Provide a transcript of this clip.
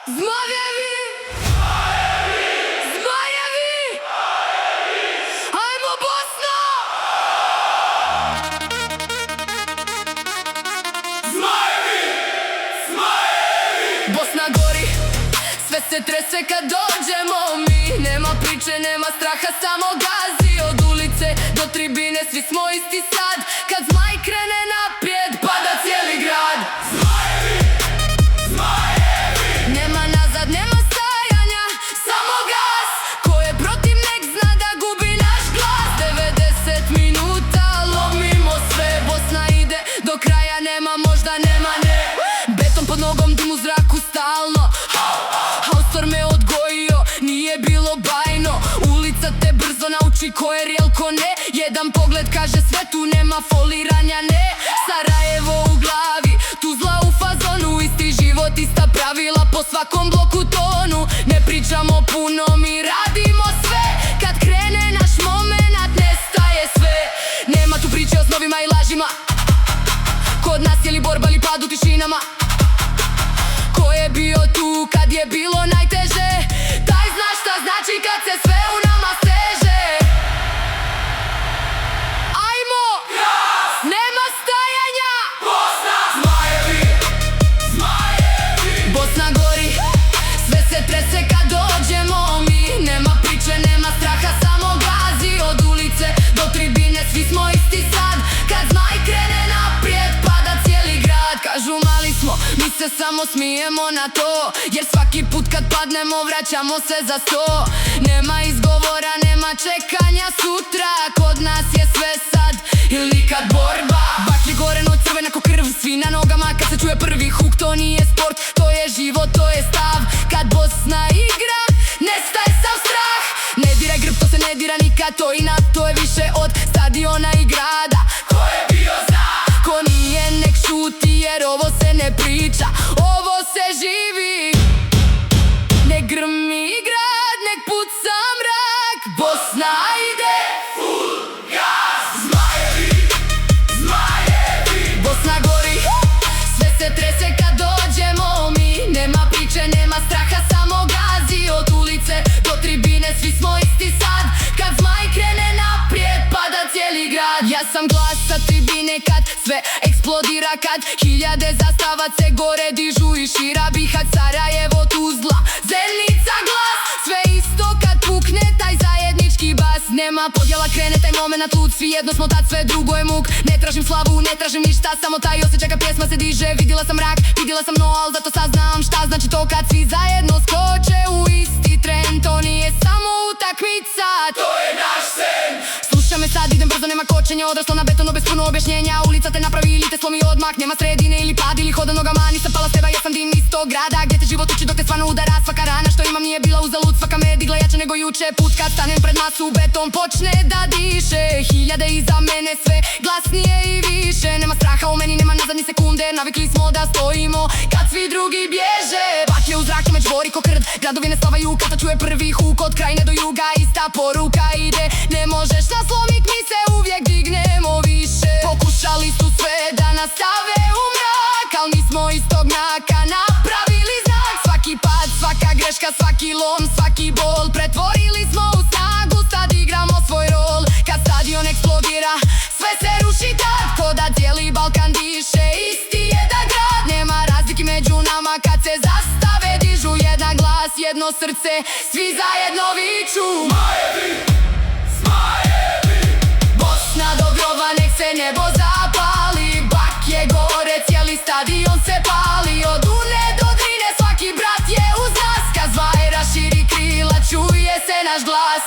Zmajevi! Zmajevi! Ajmo Bosna! Zmajevi! Zmajevi! Bosna gori, sve se trese kad dođemo mi. Nema priče, nema straha, samo gazi. Od ulice do tribine, svi smo isti sad. Kad zmaj krene naprijed, pada cijeli grad. Zmajevi! Zmajevi! Nema nazad, nema stajanja, samo gas. Ko je protiv nek zna da gubi naš glas. 90 minuta lomimo sve. Bosna ide do kraja, nema možda, nema ne. Beton pod nogom, dim u zraku stalno. Haustor me odgojio, nije bilo bajno. Ulica te brzo nauči ko je real, ko ne. Jedan pogled kaže sve, tu nema foliranja, ne. Sarajevo u glavi, Tuzla u fazonu. Isti život, ista pravila, po svakom bloku tonu. Ne pričamo puno, mi radimo sve. Kad krene naš momenat, nestaje sve. Nema tu priče o snovima i lažima. Kod nas je li borba ili pad u tišinama. Ko je bio tu kad je bilo najteže, taj zna šta znači kad se sve u nama steže. Ajmo! Nema stajanja! Bosna! Zmajevi! Zmajevi! Bosna gori, sve se trese kad dođemo mi. Nema priče, nema straha, samo gazi. Od ulice do tribine, svi smo isti sad. Kad zmaj krene naprijed, pada cijeli grad. Kažu mali smo, mi se samo smijemo na to, jer svaki put kad padnemo vraćamo se za 100. Nema izgovora, nema čekanja sutra. Kod nas je sve sad ili kad borba. Baklje gore, noć crvena ko krv, svi na nogama kad se čuje prvi huk. To nije sport, to je život, to je stav. Kad Bosna igra, nestaje sav strah. Ne diraj grb, to se ne dira nikad. To inat, to je više od stadiona i grada. Ko je bio zna? Ko nije nek šuti, jer ovo se ne priča, ovo se živi. Ne grmi grad, nek puca mrak. Bosna ide Full gas! Zmajevi! Zmajevi! Bosna gori, sve se trese kad dođemo mi. Nema priče, nema straha, samo gazi. Od ulice do tribine, svi smo isti sad. Kad zmaj krene naprijed, pada cijeli grad. Ja sam glas sa tribine kad sve eksplodira. Kad hiljade zastava se gore dižu i šira. Bihać, Sarajevo, Tuzla, Zenica, glas. Sve isto kad pukne taj zajednički bas. Nema podjela, krene taj moment lud. Svi jedno smo tad, sve drugo je muk. Ne tražim slavu, ne tražim ništa, samo taj osjećaj kad pjesma se diže. Vidjela sam mrak, vidjela sam no, al zato saznam šta znači to kad svi zajedno skoče u isti tren. To nije samo utakmica, To je naš sen! slušaj me sad, idem brzo, nema kočenja. Odrasla na betonu bez puno objašnjenja. Ulica te napravi ili te slomi odmah. Nema sredine ili pad ili hoda nogama. Nisam pala s neba, ja sam dim iz tog grada gdje te život uči dok te stvarno udara. Svaka rana što imam nije bila uzalud. Svaka me digla jače nego juče. Put kad stanem pred masu, beton počne da diše. Hiljade iza mene, sve glasnije i više. Nema straha u meni, nema nazad ni sekunde. Navikli smo da stojimo kad svi drugi bježe. Baklje u zraku me čvori ko krd. Gradovi ne spavaju kad to čuje prvi huk. Od krajine do juga ista poruka ide. Ne možeš nas slomit, mi se uvijek dignemo više. Pokušali su sve da nas stave u mrak, al mi smo iz tog mraka napravili znak. Svaki pad, svaka greška, svaki lom, svaki bol pretvorili smo u snagu, sad igramo svoj rol. Kad stadion eksplodira, sve se ruši tad. Ko da cijeli Balkan diše, isti jedan grad. Nema razlike među nama kad se zastave dižu. Jedan glas, jedno srce, svi zajedno viču. Zmajevi! Zmajevi! Bosna do groba, nek se nebo zapali. Baklje gore, cijeli stadion se pali. Od Une do Drine, svaki brat je uz nas. Kad zvaj raširi krila, čuje se naš glas.